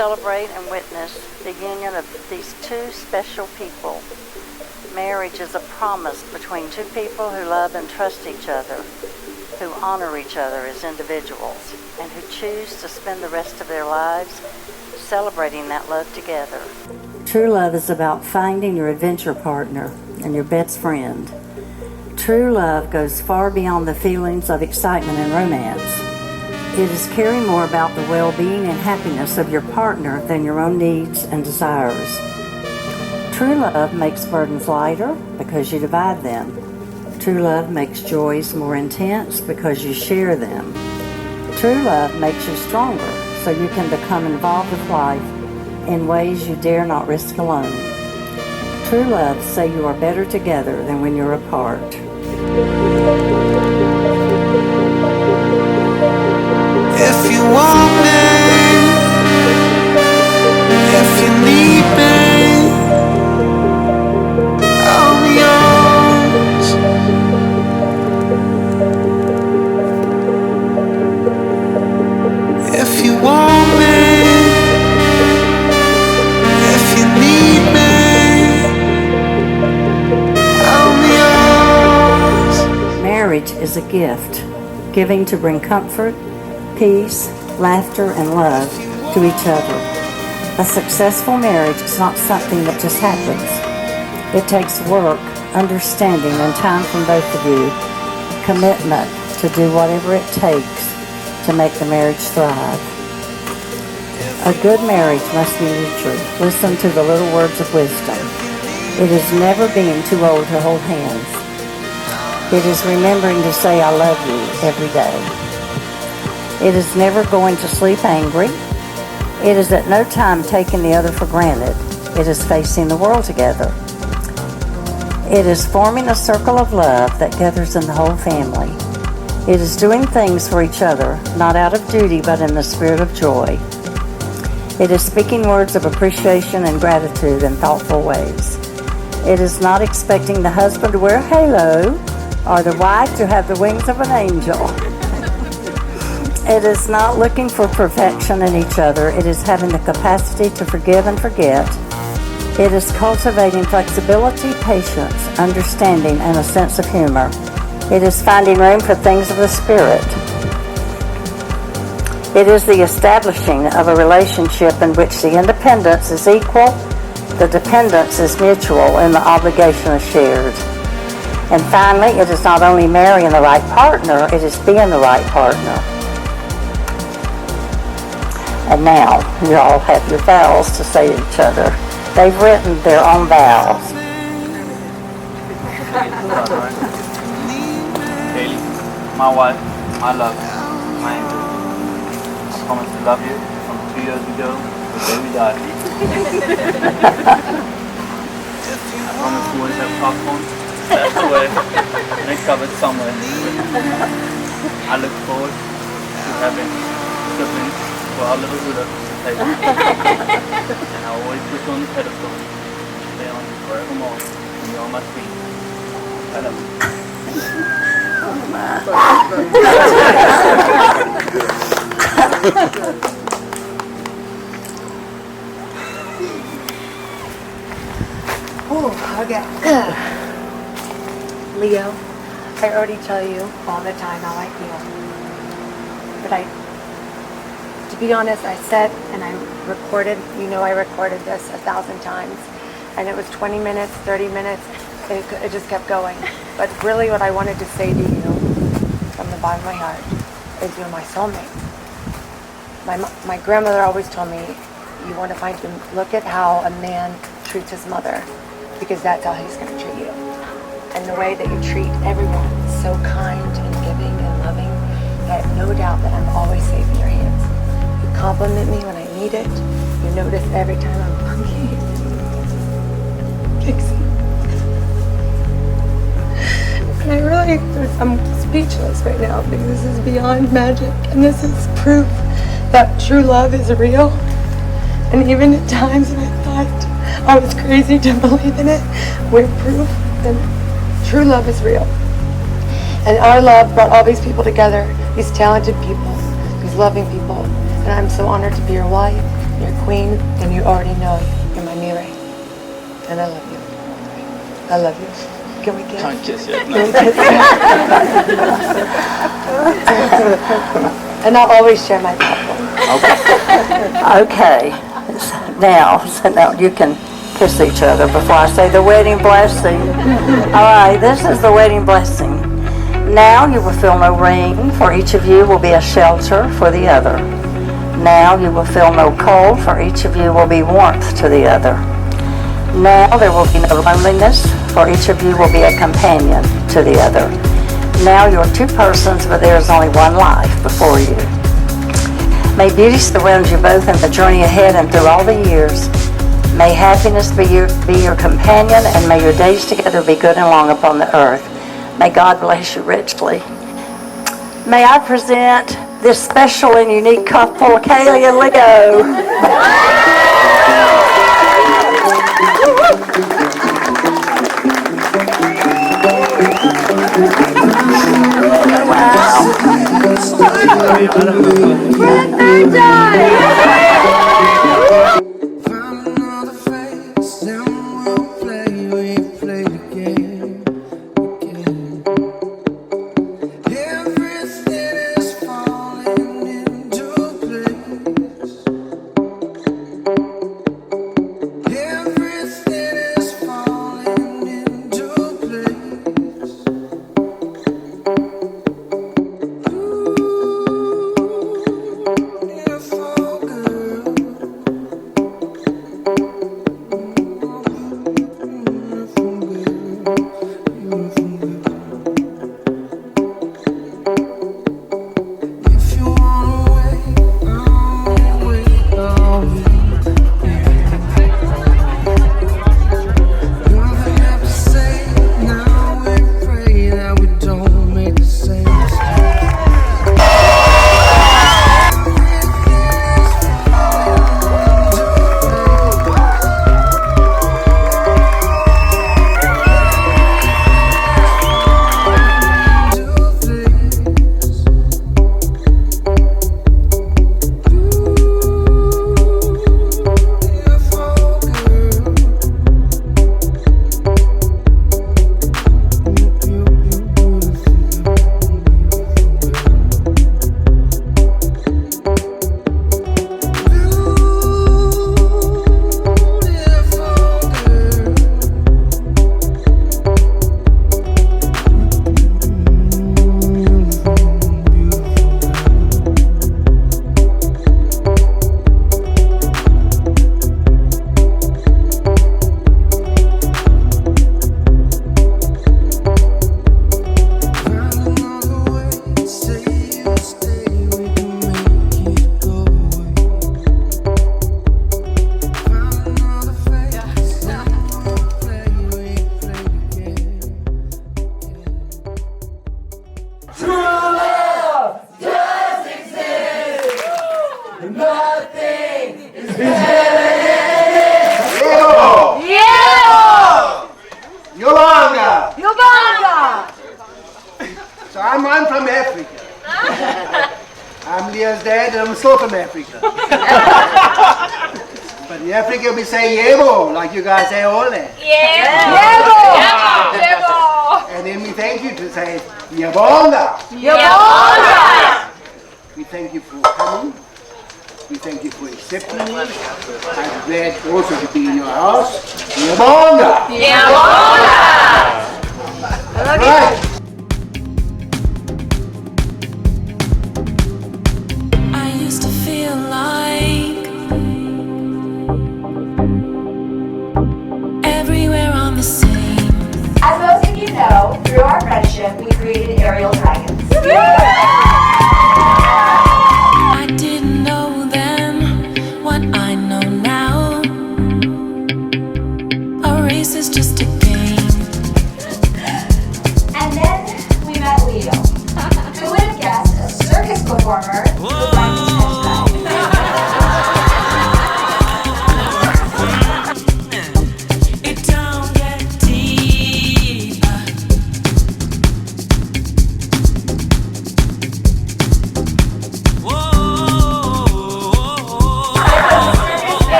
celebrate and witness the union of these two special people. Marriage is a promise between two people who love and trust each other, who honor each other as individuals, and who choose to spend the rest of their lives celebrating that love together. True love is about finding your adventure partner and your best friend. True love goes far beyond the feelings of excitement and romance. It is caring more about the well-being and happiness of your partner than your own needs and desires. True love makes burdens lighter because you divide them. True love makes joys more intense because you share them. True love makes you stronger so you can become involved with life in ways you dare not risk alone. True love say you are better together than when you're apart. If you want me, if you need me, I'll be yours. If you want me, if you need me, I'll be yours. Marriage is a gift, giving to bring comfort, peace, laughter, and love to each other. A successful marriage is not something that just happens. It takes work, understanding, and time from both of you, commitment to do whatever it takes to make the marriage thrive. A good marriage must be nurtured. Listen to the little words of wisdom. It is never being too old to hold hands. It is remembering to say I love you every day. It is never going to sleep angry. It is at no time taking the other for granted. It is facing the world together. It is forming a circle of love that gathers in the whole family. It is doing things for each other, not out of duty, but in the spirit of joy. It is speaking words of appreciation and gratitude in thoughtful ways. It is not expecting the husband to wear a halo or the wife to have the wings of an angel. It is not looking for perfection in each other. It is having the capacity to forgive and forget. It is cultivating flexibility, patience, understanding, and a sense of humor. It is finding room for things of the spirit. It is the establishing of a relationship in which the independence is equal, the dependence is mutual, and the obligation is shared. And finally, it is not only marrying the right partner, it is being the right partner. And now, you all have your vows to say to each other. They've written their own vows. Kaley, my wife, my love, my angel. I promise to love you from 2 years ago, the day we die. I promise to always have popcorn, that's the way, and a cupboard somewhere. I look forward to having siblings for our little Buddha table. And I'll always put you on the pedestal and stay on you forevermore. And you're my queen. I love you. Oh, okay. Leo, I already tell you all the time how I feel. But to be honest, I said and I recorded, I recorded this 1,000 times. And it was 20 minutes, 30 minutes, it just kept going. But really what I wanted to say to you from the bottom of my heart is you're my soulmate. My grandmother always told me, you want to find him, look at how a man treats his mother, because that's how he's going to treat you. And the way that you treat everyone, so kind and giving and loving, I have no doubt that I'm always safe in your hands. You compliment me when I need it. You notice every time I'm hungry. Fix it. And I'm speechless right now because this is beyond magic, and this is proof that true love is real. And even at times when I thought I was crazy to believe in it, we're proof that true love is real. And our love brought all these people together, these talented people, these loving people. And I'm so honored to be your wife You're queen, and you already know you're my Mire. And I love you. I love you. Can we kiss? Can't kiss yet. Can we kiss? And I'll always share my popcorn. Okay. Now you can kiss each other before I say the wedding blessing. All right, this is the wedding blessing. Now you will feel no ring, for each of you will be a shelter for the other. Now you will feel no cold, for each of you will be warmth to the other. Now there will be no loneliness, for each of you will be a companion to the other. Now you're two persons, but there is only one life before you. May beauty surround you both in the journey ahead and through all the years. May happiness be your companion, and may your days together be good and long upon the earth. May God bless you richly. May I present this special and unique couple, Kaley and Leo. Find another face, then we'll play the game again. Everything is falling into place. Everything is falling into place. Beautiful girl. If you wanna wait, I'll wait. Nothing left to say. Now we pray that we don't make the same So I'm from Africa. I'm Leah's dad, and I'm still from Africa. But in Africa we say yebo, like you guys say ole. Yebo! And then we thank you to say yabonga. Yebo! We thank you for coming. We thank you for accepting me. I'm glad also to be in your house. Yabonga! Right. I used to feel like everywhere on the same. As most of you know, through our friendship, we created aerial dragons. I didn't know then what I know now. A race is just a game. And then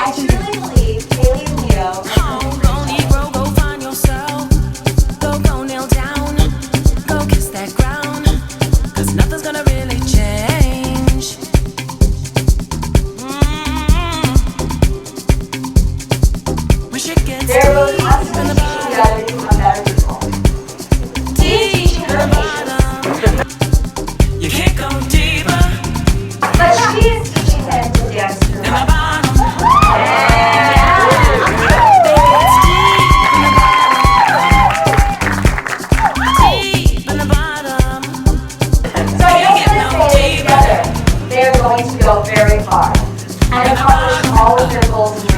I truly believe Kaley and Leo Go Negro, go find yourself. Go kneel down. Go kiss that ground. 'Cause nothing's gonna really change. We should get they're both deep in constantly the teaching each other to become better people. He is teaching her patience, You can't go deeper but she is teaching him to dance to in the her. bottom. Deep in the bottom. So I guess I'm gonna say together, they're going to go very far and accomplish all of their goals in